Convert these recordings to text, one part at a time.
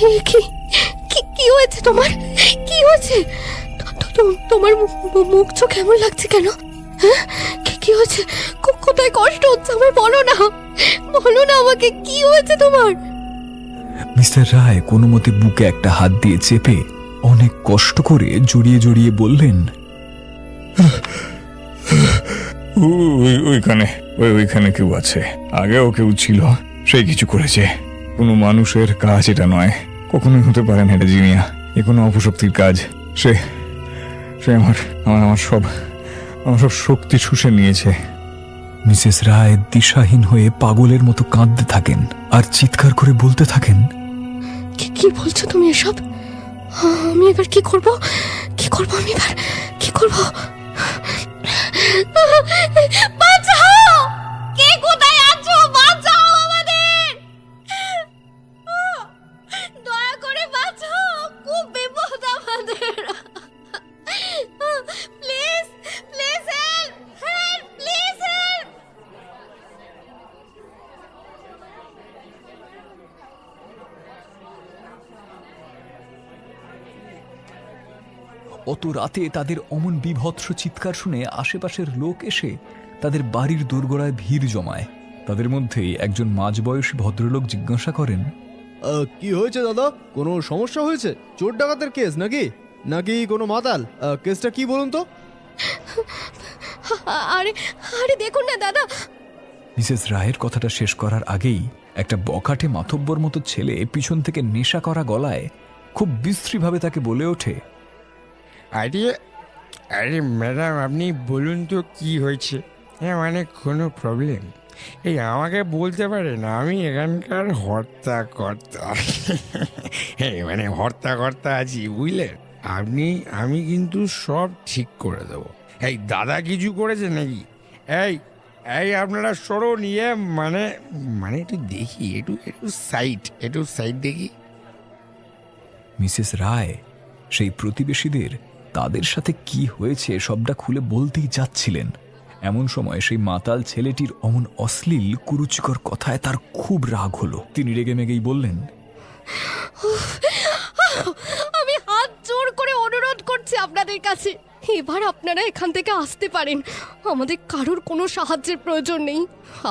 কি কি কি হয়েছে তোমার? কি হয়েছে? তোমার মুখ চোখ কেমন লাগছে কেন? হ্যাঁ, কি হয়েছে? কোথায় কষ্ট হচ্ছে আমায় বলো না, বলো না আমাকে, কি হয়েছে তোমার? মিস্টার রায় কোনো মতে বুকে একটা হাত দিয়ে চেপে অনেক কষ্ট করে জড়িয়ে জড়িয়ে বললেন, ওইখানে কেউ আছে, আগেও কেউ ছিল, সেই কিছু করেছে। কোনো মানুষের কাজ এটা নয়, কখনোই হতে পারে না এটা জিনিয়া। এ কোনো অপশক্তির কাজ। সে সে আমার আমার সব শক্তি শুষে নিয়েছে। মিসেস রায় দিশাহীন হয়ে পাগলের মতো কাঁদতে থাকেন আর চিৎকার করে বলতে থাকেন, কি বলছো তুমি এসব? আমি এবার কি করব? আমি এবার কি করব? বাঁচাও! কে কোথায় আছো? বাঁচাও আমাদের! দয়া করে বাঁচাও, খুব বিপদ আমাদের। Please please help, please help. অত রাতে তাদের অমন বিভৎস চিৎকার শুনে আশেপাশের লোক এসে তাদের বাড়ির দোরগোড়ায় ভিড় জমায়। তাদের মধ্যেই একজন মাঝবয়সী ভদ্রলোক জিজ্ঞাসা করেন, কি হয়েছে দাদা? কোনো সমস্যা হয়েছে? চোর ডাকাতের কেস নাকি নাকি কোনো মাতাল? কেসটা কি বলুন তো? আরে আরে দেখুন না দাদা। মিসেস রায়ের কথাটা শেষ করার আগেই একটা বখাটে মাতব্বর মতো ছেলে পিছন থেকে নেশা করা গলায় খুব বিশ্রীভাবে তাকে বলে ওঠে, আরে আরে ম্যাডাম, আপনি বলুন তো কি হয়েছে? হ্যাঁ, মানে কোনো প্রবলেম? এই আমাকে বলতে পারেন, আমি এখানকার হর্তাকর্তা। হ্যাঁ, মানে হর্তাকর্তা আছি, বুঝলেন? আমি কিন্তু সব ঠিক করে দেবো। এই দাদা কিছু করেছে নাকি? এই এই আপনারা সরো নিয়ে, মানে মানে একটু দেখি, একটু সাইড দেখি। মিসেস রায় সেই প্রতিবেশীদের তাদের সাথে কি হয়েছে সবটা খুলে বলতেই যাচ্ছিলেন। এমন সময় সেই মাতাল ছেলেটির অমন অশ্লীল কুরুচিকর কথায় তার খুব রাগ হলো। তিনি রেগে মেগেই বললেন, আমি হাত জোর করে অনুরোধ করছি আপনাদের কাছে, এবার আপনারা এখান থেকে আসতে পারেন। আমাদের কারোর কোনো সাহায্যের প্রয়োজন নেই।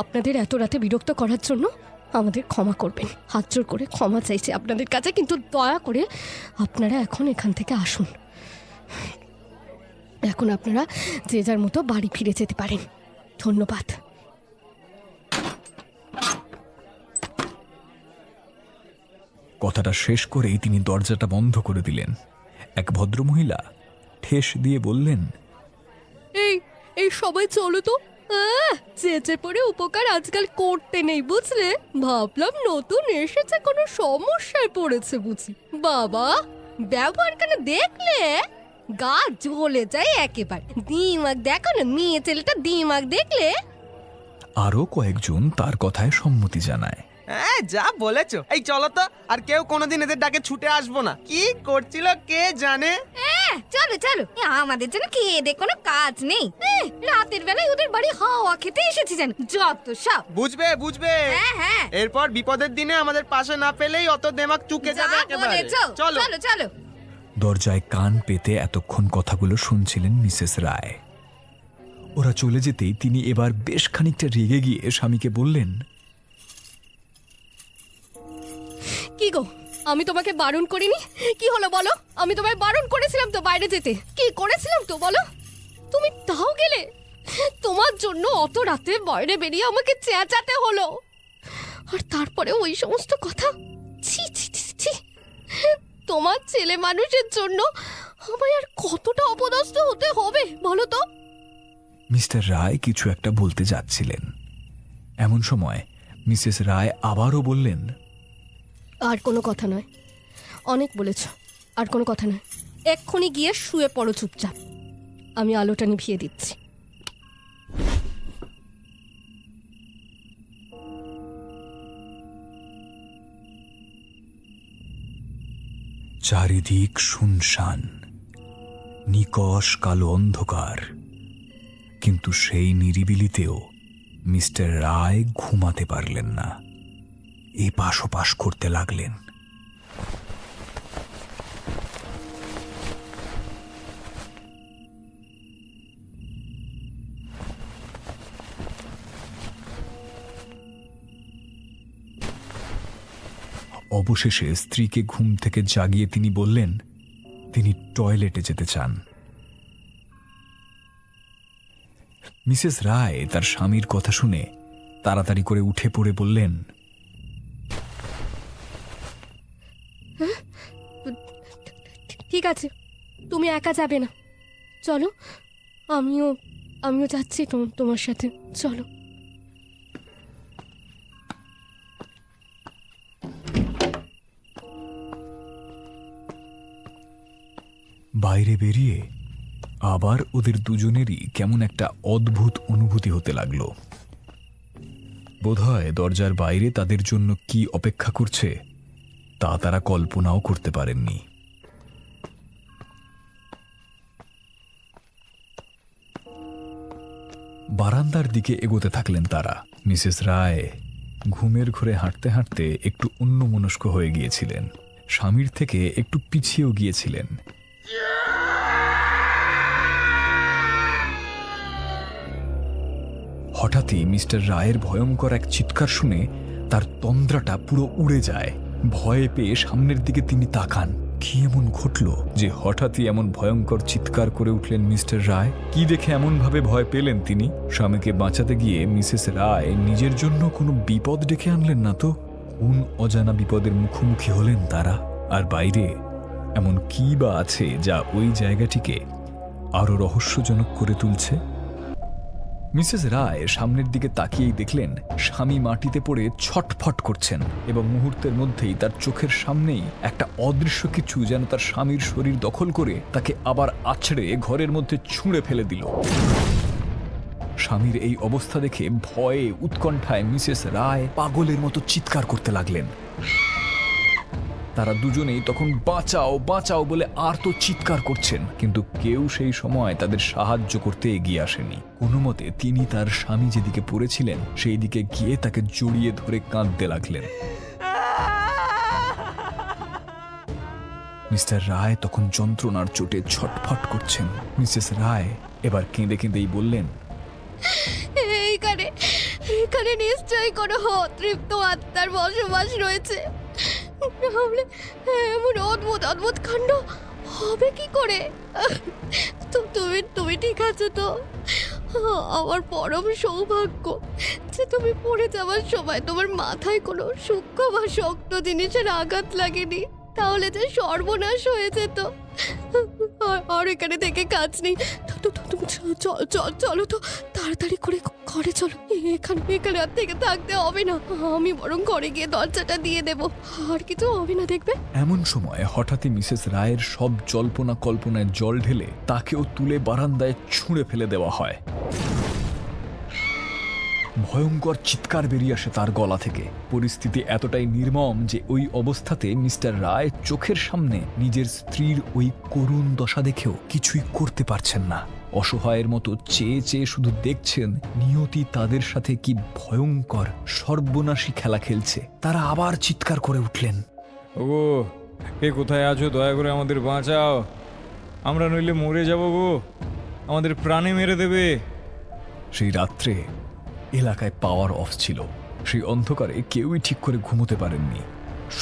আপনাদের এত রাতে বিরক্ত করার জন্য আমাদের ক্ষমা করবেন, হাত জোর করে ক্ষমা চাইছি আপনাদের কাছে, কিন্তু দয়া করে আপনারা এখন এখান থেকে আসুন। এখন আপনারা যে যার মতো বাড়ি ফিরে যেতে পারেন। ধন্যবাদ। কথাটা শেষ করেই তিনি দরজাটা বন্ধ করে দিলেন। এক ভদ্রমহিলা ঠেস দিয়ে বললেন, এই সবাই চলো তো, চেঁচে পড়ে উপকার আজকাল করতে নেই, বুঝলে? ভাবলাম নতুন এসেছে, কোনো সমস্যায় পড়েছে বুঝি। বাবা, ব্যবহার কেন দেখলে গা জ্বলে যায় একেবারে। দিমাগ দেখো না, মেয়ে ছেলেটা দিমাগ দেখলে। আরো কয়েকজন তার কথায় সম্মতি জানায়। হ্যাঁ, যা বলেছো। এই চলো তো, আর কেউ কোনোদিন এদের ডাকে ছুটে আসবো না। কি করছিল কে জানে? চলো চলো, আমাদের জন্য খেয়ে দে কোনো কাজ নেই। রাতের বেলায় ওদের বাড়ি হাওয়া খেতে এসেছি জানো, যত সব। বুঝবে। হ্যাঁ, এরপর বিপদের দিনে আমাদের পাশে না পেলেই অত দেমাগ চুকে যাবে একেবারে। চলো চলো। দরজায় কান পেতে এতক্ষণ কথাগুলো শুনছিলেন মিসেস রায়। ওরা চলে যেতেই তিনি এবার বেশ খানিকটা রেগে গিয়ে স্বামীকে বললেন, কি গো, আমি তোমাকে বারণ করিনি? কি হলো বলো? আমি তোমায় বারণ করেছিলাম তো বাইরে যেতে, কি করেছিলাম তো বলো? তুমি তাও গেলে। তোমার জন্য অত রাতে বাইরে বেরিয়ে আমাকে চেঁচাতে হলো, আর তারপরে ওই সমস্ত কথা। ছি ছি ছি। তোমার ছেলে মানুষের জন্য আমায় আর কতটা অপদস্থ হতে হবে বলো তো? মিস্টার রায় কিছু একটা বলতে যাচ্ছিলেন, এমন সময় মিসেস রায় আবারও বললেন, আর কোনো কথা নয়, অনেক বলেছ, আর কোনো কথা নয়। এক্ষুনি গিয়ে শুয়ে পড়ো চুপচাপ, আমি আলোটা নিভিয়ে দিচ্ছি। চারিদিক শুনশান, নিকষ কালো অন্ধকার, কিন্তু সেই নিরিবিলিতেও মিস্টার রায় ঘুমাতে পারলেন না। এপাশ ওপাশ করতে লাগলেন। অবশেষে স্ত্রীকে ঘুম থেকে জাগিয়ে তিনি বললেন তিনি টয়লেটে যেতে চান। মিসেস রায় তার স্বামীর কথা শুনে তাড়াতাড়ি করে উঠে পড়ে বললেন, ঠিক আছে, তুমি একা যাবে না, চলো, আমিও যাচ্ছি তোমার সাথে, চলো। বাইরে বেরিয়ে আবার ওদের দুজনেরই কেমন একটা অদ্ভুত অনুভূতি হতে লাগলো। বোধহয় দরজার বাইরে তাদের জন্য কি অপেক্ষা করছে তা তারা কল্পনাও করতে পারেননি। বারান্দার দিকে এগোতে থাকলেন তারা। মিসেস রায় ঘুমের ঘোরে হাঁটতে হাঁটতে একটু অন্যমনস্ক হয়ে গিয়েছিলেন, স্বামীর থেকে একটু পিছিয়েও গিয়েছিলেন। হঠাৎই মিস্টার রায়ের ভয়ঙ্কর এক চিৎকার শুনে তার তন্দ্রাটা পুরো উড়ে যায়। ভয়ে পেয়ে সামনের দিকে তিনি তাকান। কি এমন ঘটল যে হঠাৎই এমন ভয়ঙ্কর চিৎকার করে উঠলেন মিস্টার রায়? কি দেখে এমন ভাবে ভয় পেলেন তিনি? স্বামীকে বাঁচাতে গিয়ে মিসেস রায় নিজের জন্য কোনো বিপদ ডেকে আনলেন না তো? কোন অজানা বিপদের মুখোমুখি হলেন তারা? আর বাইরে এমন কি বা আছে যা ওই জায়গাটিকে আরো রহস্যজনক করে তুলছে? মিসেস রায় সামনের দিকে তাকিয়েই দেখলেন স্বামী মাটিতে পড়ে ছটফট করছেন এবং মুহূর্তের মধ্যেই তার চোখের সামনেই একটা অদৃশ্য কিছু যেন তার স্বামীর শরীর দখল করে তাকে আবার আছড়ে ঘরের মধ্যে ছুঁড়ে ফেলে দিল। স্বামীর এই অবস্থা দেখে ভয়ে উৎকণ্ঠায় মিসেস রায় পাগলের মতো চিৎকার করতে লাগলেন। তারা দুজনেই তখন বাঁচাও বাঁচাও বলে আর্ত চিৎকার করছেন, কিন্তু কেউ সেই সময় তাদের সাহায্য করতে এগিয়ে আসেনি। কোনো মতে তিনি তার স্বামী যেদিকে পড়েছিলেন সেই দিকে গিয়ে তাকে জড়িয়ে ধরে কাঁদতে লাগলেন। মিস্টার রায় তখন যন্ত্রণার চোটে ছটফট করছেন। মিসেস রায় এবার কেঁদে কেঁদেই বললেন, এইখানে নিশ্চয়ই কোনো অতৃপ্ত আত্মার বসবাস রয়েছে, নাহলে এমন অদ্ভুত অদ্ভুত কাণ্ড হবে কি করে? তুমি ঠিক আছো তো? আমার পরম সৌভাগ্য যে তুমি পড়ে যাওয়ার সময় তোমার মাথায় কোনো সূক্ষ্ম বা শক্ত জিনিসের আঘাত লাগেনি, তাহলে যে সর্বনাশ হয়ে যেত। আর এখানে থেকে কাজ নেই, চলো তো তাড়াতাড়ি করে ঘরে চলো। এখানে আর থেকে থাকতে হবে না, আমি বরং ঘরে গিয়ে দরজাটা দিয়ে দেব, আর কিছু হবে না দেখবে। এমন সময় হঠাৎই মিসেস রায়ের সব জল্পনা কল্পনায় জল ঢেলে তাকেও তুলে বারান্দায় ছুঁড়ে ফেলে দেওয়া হয়। ভয়ঙ্কর চিৎকার বেরিয়ে আসে তার গলা থেকে। পরিস্থিতি এতটাই নির্মম যে ওই অবস্থাতে মিস্টার রায় চোখের সামনে নিজের স্ত্রীর ওই করুণ দশা দেখেও কিছুই করতে পারছেন না। অসহায়ের মতো চেয়ে চেয়ে শুধু দেখছেন নিয়তি তাদের সাথে কি ভয়ঙ্কর সর্বনাশী খেলা খেলছে। তারা আবার চিৎকার করে উঠলেন, ওগো, কে কোথায় আছো? দয়া করে আমাদের বাঁচাও, আমরা নইলে মরে যাব গো, আমাদের প্রাণে মেরে দেবে। সেই রাত্রে এলাকায় পাওয়ার অফ ছিল। সেই অন্ধকারে কেউই ঠিক করে ঘুমোতে পারেননি।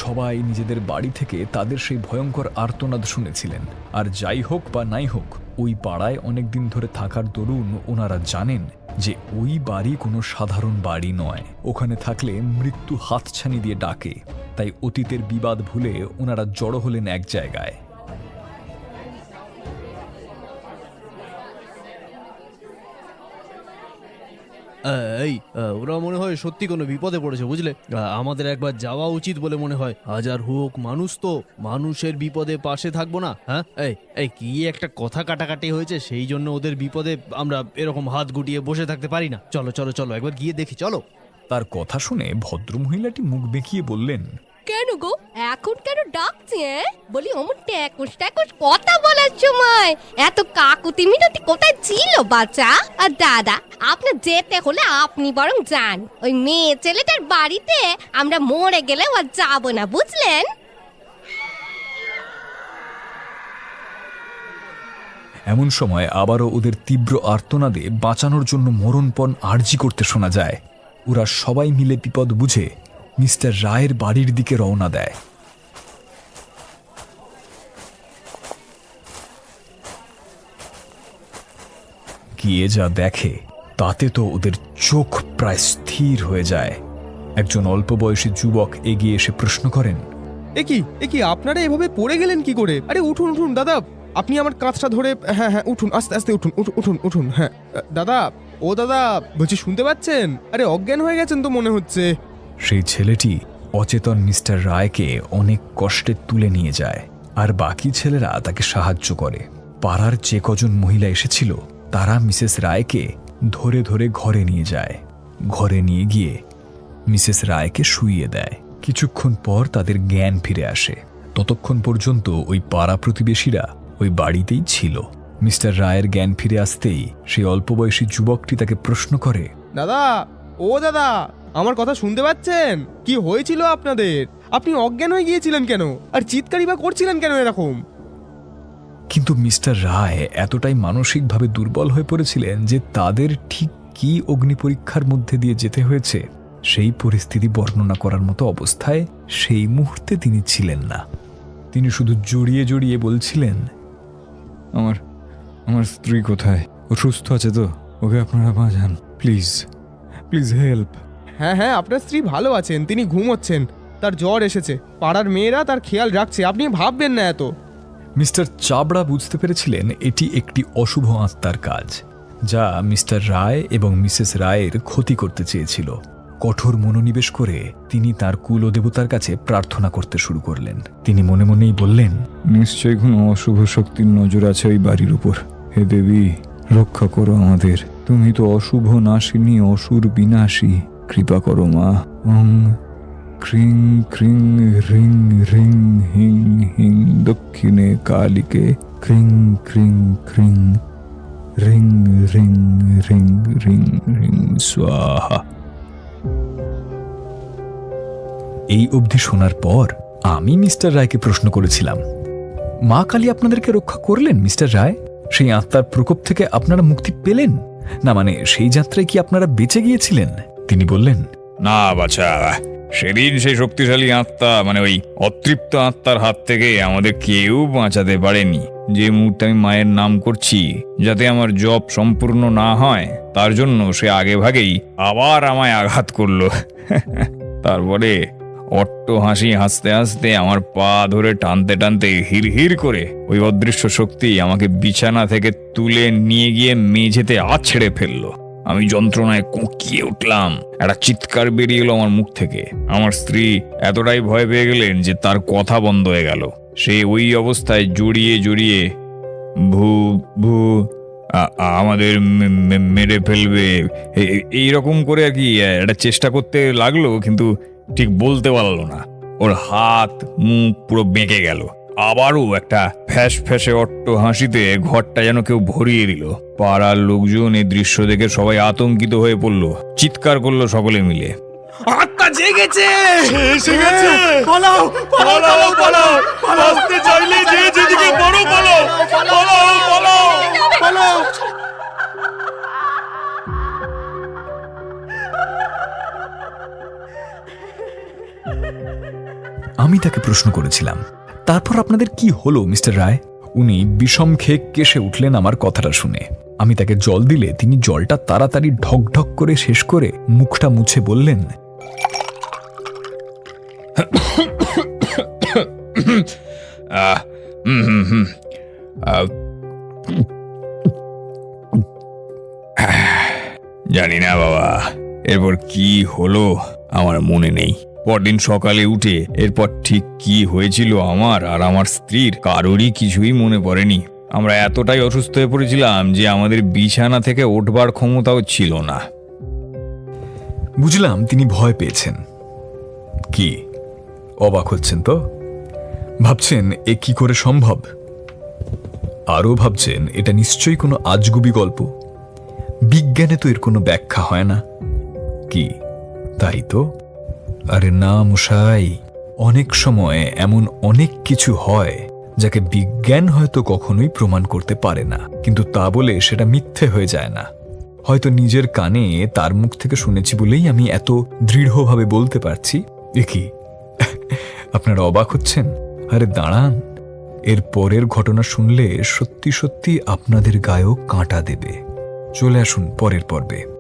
সবাই নিজেদের বাড়ি থেকে তাদের সেই ভয়ঙ্কর আর্তনাদ শুনেছিলেন। আর যাই হোক বা নাই হোক, ওই পাড়ায় অনেকদিন ধরে থাকার দরুন ওনারা জানেন যে ওই বাড়ি কোনো সাধারণ বাড়ি নয়। ওখানে থাকলে মৃত্যু হাতছানি দিয়ে ডাকে। তাই অতীতের বিবাদ ভুলে ওনারা জড়ো হলেন এক জায়গায়। ওরা মনে হয় সত্যি কোনো বিপদে পড়েছে, বুঝলে? আমাদের একবার যাওয়া উচিত বলে মনে হয়। হাজার হোক মানুষ তো, মানুষের বিপদে পাশে থাকবো না? হ্যাঁ, এই কি একটা কথা কাটাকাটি হয়েছে, সেই জন্য ওদের বিপদে আমরা এরকম হাত গুটিয়ে বসে থাকতে পারি না। চলো চলো চলো, একবার গিয়ে দেখি, চলো। তার কথা শুনে ভদ্রমহিলাটি মুখ বেঁকিয়ে বললেন, কেন গো, এখন কেন ডাকছি? বলি অমন ট্যাকুস কথা বলার সময় এত কাকুতি মিনতি কোথায় ছিল বাচ্চা? আর দাদা, আপনার যেতে হলে আপনি বরং যান। ওই মেয়ে ছেলেটার বাড়িতে আমরা মরে গেলে আর যাবো না, বুঝলেন? এমন সময় আবারও ওদের তীব্র আর্তনাদে বাঁচানোর জন্য মরণপণ আর্জি করতে শোনা যায়। ওরা সবাই মিলে বিপদ বুঝে মিস্টার রায়ের বাড়ির দিকে রওনা দেয়। গিয়ে যা দেখে তাতে তো ওদের চোখ প্রায় স্থির হয়ে যায়। একজন অল্প বয়সী যুবক এগিয়ে এসে প্রশ্ন করেন, এ কি আপনারা এভাবে পড়ে গেলেন কি করে? আরে উঠুন উঠুন দাদা, আপনি আমার কাঁচটা ধরে, হ্যাঁ হ্যাঁ উঠুন, আস্তে আস্তে উঠুন উঠুন উঠুন। হ্যাঁ দাদা, ও দাদা বলছি, শুনতে পাচ্ছেন? আরে অজ্ঞান হয়ে গেছেন তো মনে হচ্ছে। সেই ছেলেটি অচেতন মিস্টার রায়কে অনেক কষ্টে তুলে নিয়ে যায়, আর বাকি ছেলেরা তাকে সাহায্য করে। পাড়ার যে কজন মহিলা এসেছিল তারা মিসেস রায়কে ধরে ধরে ঘরে নিয়ে যায়। ঘরে নিয়ে গিয়ে মিসেস রায়কে শুইয়ে দেয়। কিছুক্ষণ পর তাদের জ্ঞান ফিরে আসে। ততক্ষণ পর্যন্ত ওই পাড়া প্রতিবেশীরা ওই বাড়িতেই ছিল। মিস্টার রায়ের জ্ঞান ফিরে আসতেই সেই অল্প বয়সী যুবকটি তাকে প্রশ্ন করে, দাদা, ও দাদা, আমার কথা শুনতে পাচ্ছেন? কি হয়েছিল আপনাদের? আপনি অজ্ঞান হয়ে গিয়েছিলেন কেন? আর চিৎকারই বা করছিলেন কেন এরকম? কিন্তু মিস্টার রায় এতটাই মানসিকভাবে দুর্বল হয়ে পড়েছিলেন যে তাদের ঠিক কি অগ্নি পরীক্ষার মধ্যে দিয়ে যেতে হয়েছে সেই পরিস্থিতি বর্ণনা করার মতো অবস্থায় সেই মুহূর্তে তিনি ছিলেন না। তিনি শুধু জড়িয়ে জড়িয়ে বলছিলেন, আমার আমার স্ত্রী কোথায়? ও সুস্থ আছে তো? ওকে আপনারা বাঁচান, প্লিজ প্লিজ হেল্প। হ্যাঁ হ্যাঁ, আপনার স্ত্রী ভালো আছেন, তিনি ঘুমোচ্ছেন, তার জ্বর এসেছে, পাড়ার মেয়েরা তার খেয়াল রাখছে, আপনি ভাববেন না এত। মিস্টার চাবড়া বুঝতে পেরেছিলেন এটি একটি অশুভ আত্মার কাজ, যা মিস্টার রায় এবং মিসেস রায়ের ক্ষতি করতে চেয়েছিল। কঠোর মনোনিবেশ করে তিনি তার কুলদেবতার কাছে প্রার্থনা করতে শুরু করলেন। তিনি মনে মনেই বললেন, নিশ্চয়ই কোনো অশুভ শক্তির নজর আছে ওই বাড়ির উপর। হে দেবী, রক্ষা করো আমাদের। তুমি তো অশুভ নাশিনী, অসুর বিনাশী। কৃপা করো মা। ওং ক্রিং ক্রিং রিং রিং হিং হিং দক্ষিণে কালিকে ক্রিং ক্রিং ক্রিং রিং রিং রিং রিং রিং স্বাহা। এই অবধি শোনার পর আমি মিস্টার রায়কে প্রশ্ন করেছিলাম, মা কালী আপনাদেরকে রক্ষা করলেন মিস্টার রায়? সেই আত্মার প্রকোপ থেকে আপনারা মুক্তি পেলেন না? মানে সেই যাত্রায় কি আপনারা বেঁচে গিয়েছিলেন? তিনি বললেন, না বাছা, সেদিন সেই শক্তিশালী আত্মা, মানে ওই অতৃপ্ত আত্মার হাত থেকে আমাদের কেউ বাঁচাতে পারেনি। যে মুহূর্তে আমি মায়ের নাম করছি যাতে আমার জপ সম্পূর্ণ না হয়, তার জন্য সে আগে ভাগেই আবার আমায় আঘাত করলো। তারপরে অট্ট হাসি হাসতে হাসতে আমার পা ধরে টানতে টানতে হির হির করে ওই অদৃশ্য শক্তি আমাকে বিছানা থেকে তুলে নিয়ে গিয়ে মেঝেতে আছড়ে ফেললো। আমি যন্ত্রণায় কোঁকিয়ে উঠলাম, একটা চিৎকার বেরিয়ে এলো আমার মুখ থেকে। আমার স্ত্রী এতটাই ভয় পেয়ে গেলেন যে তার কথা বন্ধ হয়ে গেল। সে ওই অবস্থায় জড়িয়ে জড়িয়ে ভূ ভূ আমাদের মেরে ফেলবে এইরকম করে আর কি একটা চেষ্টা করতে লাগলো, কিন্তু ঠিক বলতে পারলো না। ওর হাত মুখ পুরো বেঁকে গেল। আবারও একটা ফ্যাস ফ্যাসে অট্ট হাসিতে ঘরটা যেন কেউ ভরিয়ে দিল। পাড়ার লোকজন এই দৃশ্য দেখে সবাই আতঙ্কিত হয়ে পড়ল, চিৎকার করলো সকলে মিলে, আত্মা জেগেছে, এসে গেছে, পালাও পালাও পালাও, পালাতে চাইলে যে যেদিকে বড় পালাও পালাও পালাও পালাও। আমি তাকে প্রশ্ন করেছিলাম, তারপর আপনাদের কি হলো মিস্টার রায়? উনি বিষম খেয়ে কেসে উঠলেন আমার কথাটা শুনে। আমি তাকে জল দিলে তিনি জলটা তাড়াতাড়ি ঢক ঢক করে শেষ করে মুখটা মুছে বললেন, জানি না বাবা, এরপর কি হলো আমার মনে নেই। পরদিন সকালে উঠে এরপর ঠিক কি হয়েছিল আমার আর আমার স্ত্রীর কারোরই কিছুই মনে পড়েনি। আমরা এতটাই অসুস্থ হয়ে পড়েছিলাম যে আমাদের বিছানা থেকে ওঠবার ক্ষমতাও ছিল না। বুঝলাম তিনি ভয় পেয়েছেন। কি অবাক হচ্ছেন তো? ভাবছেন এ কি করে সম্ভব? আরও ভাবছেন এটা নিশ্চয়ই কোনো আজগুবি গল্প। বিজ্ঞানে তো এর কোনো ব্যাখ্যা হয় না। কি তাই তো? আরে না মশাই, অনেক সময় এমন অনেক কিছু হয় যাকে বিজ্ঞান হয়তো কখনোই প্রমাণ করতে পারে না, কিন্তু তা বলে সেটা মিথ্যে হয়ে যায় না। হয়তো নিজের কানে তার মুখ থেকে শুনেছি বলেই আমি এত দৃঢ়ভাবে বলতে পারছি এ কি, আপনারা অবাক হচ্ছেন? আরে দাঁড়ান, এর পরের ঘটনা শুনলে সত্যি সত্যি আপনাদের গায়েও কাঁটা দেবে। চলে আসুন পরের পর্বে।